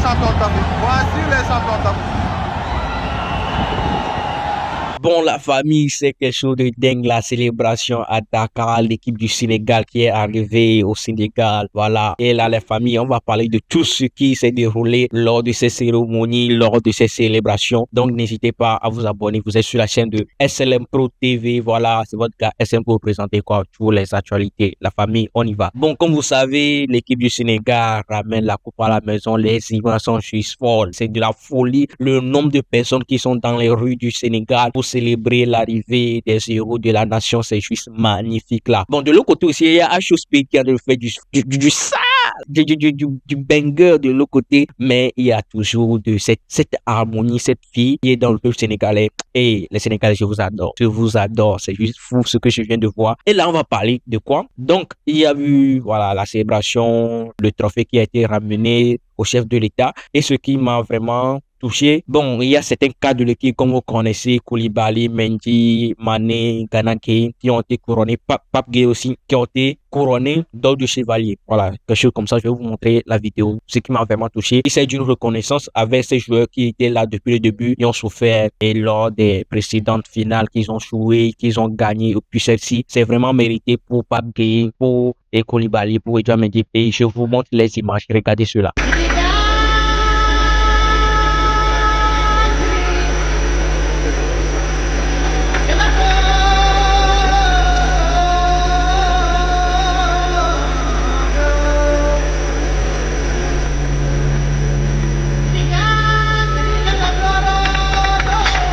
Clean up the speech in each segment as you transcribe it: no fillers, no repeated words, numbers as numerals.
champions d'Afrique. Voici les champions d'Afrique. Bon, la famille, c'est quelque chose de dingue, la célébration à Dakar, l'équipe du Sénégal qui est arrivée au Sénégal, voilà. Et là, la famille, on va parler de tout ce qui s'est déroulé lors de ces cérémonies, lors de ces célébrations. Donc, n'hésitez pas à vous abonner, vous êtes sur la chaîne de SLM Pro TV, voilà, c'est votre gars SM pour présenter quoi, toutes les actualités. La famille, on y va. Bon, comme vous savez, l'équipe du Sénégal ramène la coupe à la maison, les images sont juste folles, c'est de la folie, le nombre de personnes qui sont dans les rues du Sénégal pour célébrer l'arrivée des héros de la nation, c'est juste magnifique là. Bon, de l'autre côté aussi, il y a HOSP qui a fait du sale, du banger de l'autre côté, mais il y a toujours de cette harmonie, cette fille qui est dans le peuple sénégalais. Et les Sénégalais, je vous adore, c'est juste fou ce que je viens de voir. Et là, on va parler de quoi? Donc, il y a eu, voilà, la célébration, le trophée qui a été ramené au chef de l'État, et ce qui m'a vraiment touché. Bon, il y a certains cas de l'équipe, comme vous connaissez, Koulibaly, Mendy, Mané, Gana Gueye, qui ont été couronnés, Pape Gueye aussi, qui ont été couronnés d'ordre de chevalier. Voilà, quelque chose comme ça, je vais vous montrer la vidéo. Ce qui m'a vraiment touché, il s'agit d'une reconnaissance avec ces joueurs qui étaient là depuis le début, qui ont souffert et lors des précédentes finales qu'ils ont joué, qu'ils ont gagné. Et puis celle-ci, c'est vraiment mérité pour Pape Gueye, pour Koulibaly, pour Edouard Mendy. Et je vous montre les images. Regardez cela.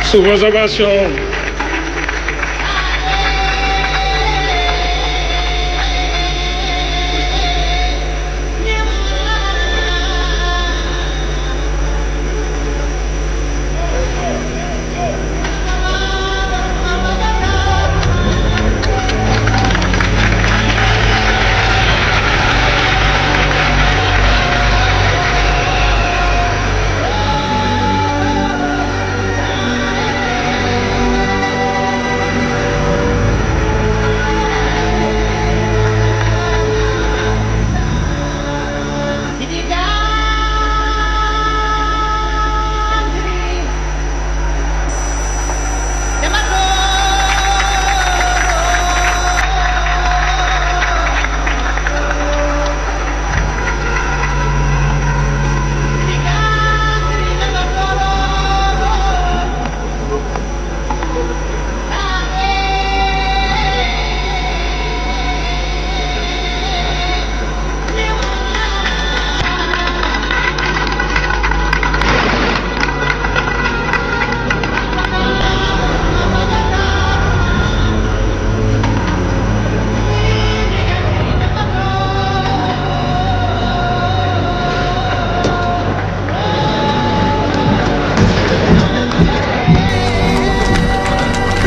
Sous vos ovations.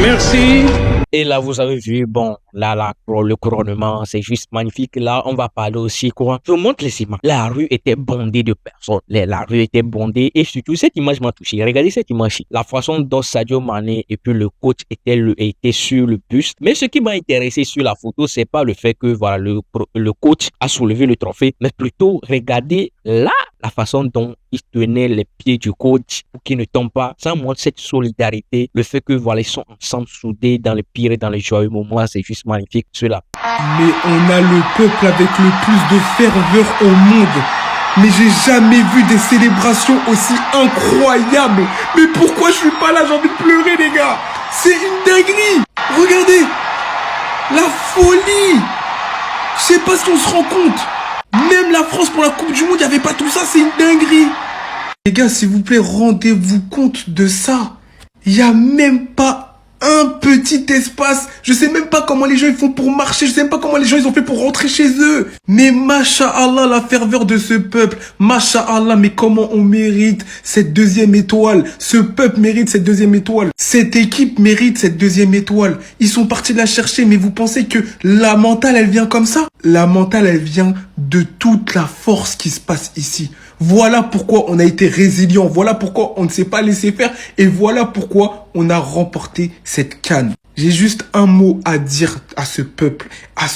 Merci. Et là, vous avez vu, bon, là, le couronnement, c'est juste magnifique. Là, on va parler aussi, quoi. Je vous montre les images. La rue était bondée de personnes. La rue était bondée. Et surtout, cette image m'a touché. Regardez cette image-ci. La façon dont Sadio Mané et puis le coach était sur le bus. Mais ce qui m'a intéressé sur la photo, c'est pas le fait que, voilà, le coach a soulevé le trophée, mais plutôt, regardez là, la façon dont il tenait les pieds du coach pour qu'il ne tombe pas. Ça montre cette solidarité. Le fait que, voilà, ils sont ensemble soudés dans les pires et dans les joyeux moments. C'est juste magnifique, cela. Mais on a le peuple avec le plus de ferveur au monde. Mais j'ai jamais vu des célébrations aussi incroyables. Mais pourquoi je suis pas là? J'ai envie de pleurer, les gars. C'est une dinguerie. Regardez. La folie. Je sais pas si on se rend compte. Même la France pour la Coupe du Monde, il n'y avait pas tout ça, c'est une dinguerie. Les gars, s'il vous plaît, rendez-vous compte de ça. Il n'y a même pas un petit espace. Je sais même pas comment les gens ils font pour marcher. Je sais même pas comment les gens ils ont fait pour rentrer chez eux. Mais masha'Allah, la ferveur de ce peuple. Masha'Allah, mais comment on mérite cette deuxième étoile. Ce peuple mérite cette deuxième étoile. Cette équipe mérite cette deuxième étoile. Ils sont partis la chercher, mais vous pensez que la mentale, elle vient comme ça? La mentale, elle vient de toute la force qui se passe ici. Voilà pourquoi on a été résilient. Voilà pourquoi on ne s'est pas laissé faire. Et voilà pourquoi on a remporté cette CAN. J'ai juste un mot à dire à ce peuple,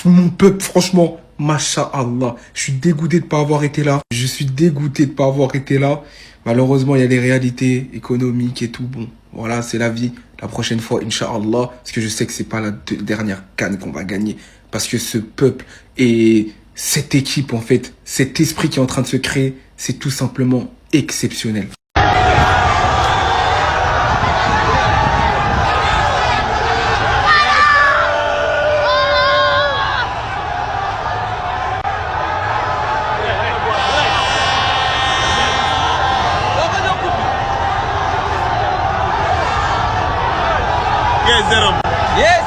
mon peuple, franchement. Masha'Allah. Je suis dégoûté de ne pas avoir été là. Je suis dégoûté de ne pas avoir été là. Malheureusement, il y a des réalités économiques et tout. Bon, voilà, c'est la vie. La prochaine fois, Inch'Allah, parce que je sais que c'est pas la dernière CAN qu'on va gagner. Parce que ce peuple et cette équipe, en fait, cet esprit qui est en train de se créer, c'est tout simplement exceptionnel. Yes.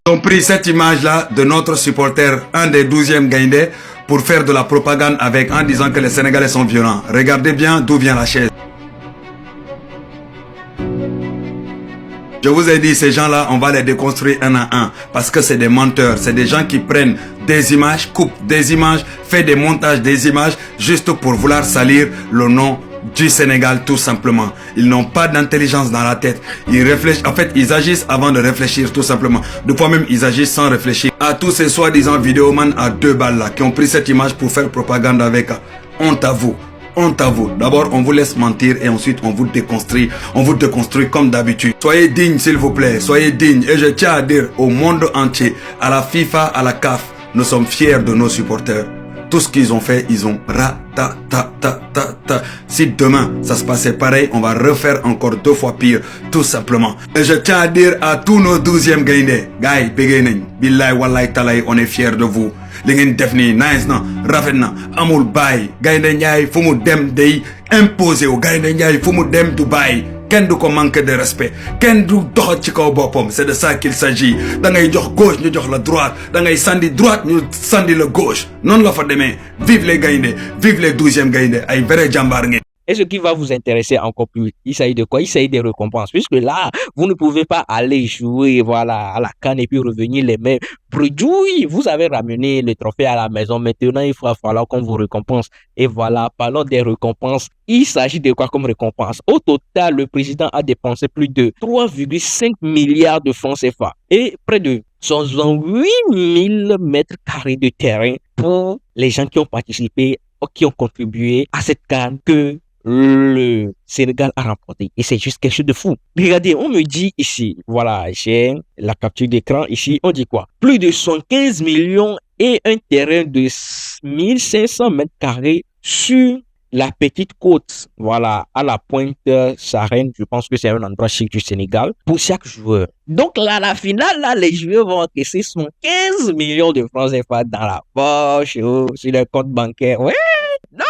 Ils ont pris cette image-là de notre supporter, un des 12e Gaïndé, pour faire de la propagande avec en disant que les Sénégalais sont violents. Regardez bien d'où vient la chaise. Je vous ai dit, ces gens-là, on va les déconstruire un à un. Parce que c'est des menteurs. C'est des gens qui prennent des images, coupent des images, font des montages des images, juste pour vouloir salir le nom du Sénégal, tout simplement. Ils n'ont pas d'intelligence dans la tête. Ils réfléchissent. En fait, ils agissent avant de réfléchir, tout simplement. Des fois même, ils agissent sans réfléchir. À tous ces soi-disant vidéomans à 2 balles là, qui ont pris cette image pour faire propagande avec, honte à vous. Honte à vous. D'abord, on vous laisse mentir et ensuite, on vous déconstruit. On vous déconstruit comme d'habitude. Soyez dignes, s'il vous plaît. Soyez dignes. Et je tiens à dire au monde entier, à la FIFA, à la CAF, nous sommes fiers de nos supporters. Tout ce qu'ils ont fait, ils ont Si demain, ça se passait pareil, on va refaire encore 2 fois pire, tout simplement. Et je tiens à dire à tous nos 12e Gaïndé, Gaï, beginning, billahi, wallahi, talay, on est fiers de vous. Li ngeen def nii nice na rafet na amul baay Gaynde Njaay fu mu dem day imposé wu Gaynde Njaay fu mu dem du baay kenn du ko manque de respect kenn du doxat ci kaw boppam. C'est de ça qu'il s'agit. Da ngay jox gauche ñu jox la droite, da ngay sandi droite ñu sandi la gauche. Noonu la fa demee. Vive les Gaynde, vive les 12e Gaynde, ay vrai jàmbaar ngeen. Et ce qui va vous intéresser encore plus, il s'agit de quoi? Il s'agit des récompenses. Puisque là, vous ne pouvez pas aller jouer, voilà, à la CAN et puis revenir les mêmes produits. Vous avez ramené le trophée à la maison. Maintenant, il va falloir qu'on vous récompense. Et voilà, parlons des récompenses. Il s'agit de quoi comme récompense? Au total, le président a dépensé plus de 3,5 milliards de francs CFA et près de 108 000 mètres carrés de terrain pour les gens qui ont participé, qui ont contribué à cette CAN que le Sénégal a remporté. Et c'est juste quelque chose de fou. Regardez, on me dit ici, voilà, j'ai la capture d'écran ici, on dit quoi? Plus de 115 millions et un terrain de 1500 mètres carrés sur la petite côte, voilà, à la pointe Sarène. Je pense que c'est un endroit chic du Sénégal pour chaque joueur. Donc là, à la finale, là, les joueurs vont encaisser 115 millions de francs CFA dans la poche, sur le compte bancaire. Ouais, non!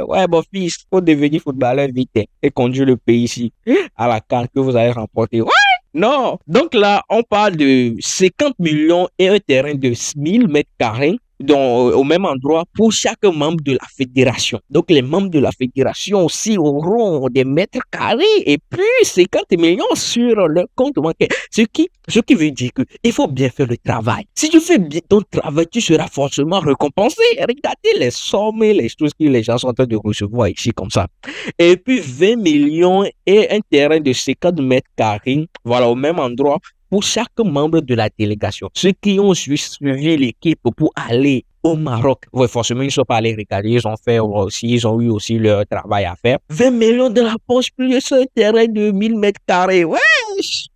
Ouais, mon fils, faut devenir footballeur vite et conduire le pays ici à la CAN que vous avez remporté. Ouais! Non! Donc là, on parle de 50 millions et un terrain de 1000 mètres carrés au même endroit pour chaque membre de la fédération. Donc les membres de la fédération aussi auront des mètres carrés et plus 50 millions sur leur compte bancaire. Ce qui veut dire que il faut bien faire le travail. Si tu fais bien ton travail, tu seras forcément récompensé. Regardez les sommes et les choses que les gens sont en train de recevoir ici comme ça. Et puis 20 millions et un terrain de 50 mètres carrés, voilà, au même endroit pour chaque membre de la délégation. Ceux qui ont suivi l'équipe pour aller au Maroc, ouais, forcément, ils ne sont pas allés regarder, ils ont eu aussi leur travail à faire. 20 millions de la poche, plus un terrain de 1000 mètres carrés. Ouais,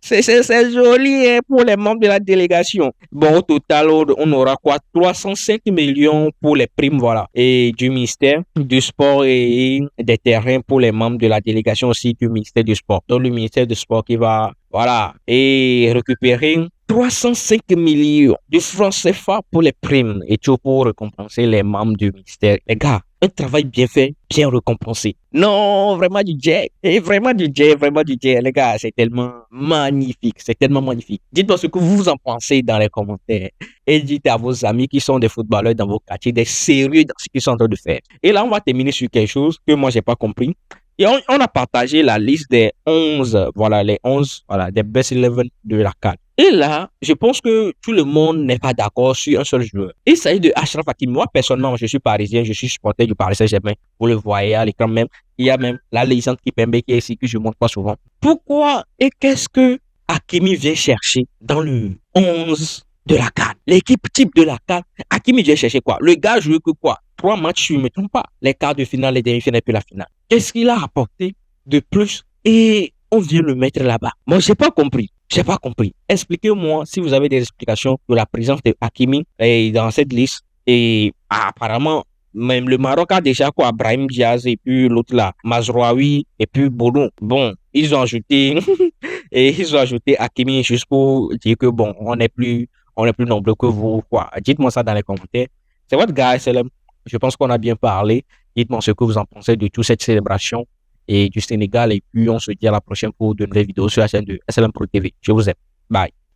c'est joli hein, pour les membres de la délégation. Bon, au total, on aura quoi? 305 millions pour les primes, voilà. Et du ministère du sport et des terrains pour les membres de la délégation aussi du ministère du sport. Donc, le ministère du sport qui va, voilà, et récupérer 305 millions de francs CFA pour les primes et tout pour récompenser les membres du ministère. Les gars, un travail bien fait, bien récompensé. Non, vraiment du jet. Et vraiment du jet, vraiment du jet. Les gars, c'est tellement magnifique. C'est tellement magnifique. Dites-moi ce que vous en pensez dans les commentaires. Et dites à vos amis qui sont des footballeurs dans vos quartiers, des sérieux dans ce qu'ils sont en train de faire. Et là, on va terminer sur quelque chose que moi, j'ai pas compris. Et on a partagé la liste des 11, voilà, les 11, voilà, des best 11 de la CAN. Et là, je pense que tout le monde n'est pas d'accord sur un seul joueur. Il s'agit de Achraf Hakimi. Moi, personnellement, je suis parisien, je suis supporter du Paris Saint-Germain. Vous le voyez à l'écran même. Il y a même la légende Kipembe qui est ici, que je ne montre pas souvent. Pourquoi et qu'est-ce que Hakimi vient chercher dans le 11 de la CAN? L'équipe type de la CAN, Hakimi vient chercher quoi? Le gars joue que quoi? 3 matchs, je ne me trompe pas. Les quarts de finale, les demi-finales et puis la finale. Qu'est-ce qu'il a apporté de plus? Et on vient le mettre là-bas. Moi, j'ai pas compris. J'ai pas compris. Expliquez-moi si vous avez des explications de la présence de Hakimi dans cette liste. Et apparemment, même le Maroc a déjà quoi, Brahim Diaz et puis l'autre là, Mazraoui et puis Bono. Bon, ils ont ajouté et ils ont ajouté Hakimi juste pour dire que bon, on est plus nombreux que vous, quoi. Dites-moi ça dans les commentaires. C'est votre gars, SLM. Je pense qu'on a bien parlé. Dites-moi ce que vous en pensez de toute cette célébration et du Sénégal. Et puis, on se dit à la prochaine pour de nouvelles vidéos sur la chaîne de SLM Pro TV. Je vous aime. Bye.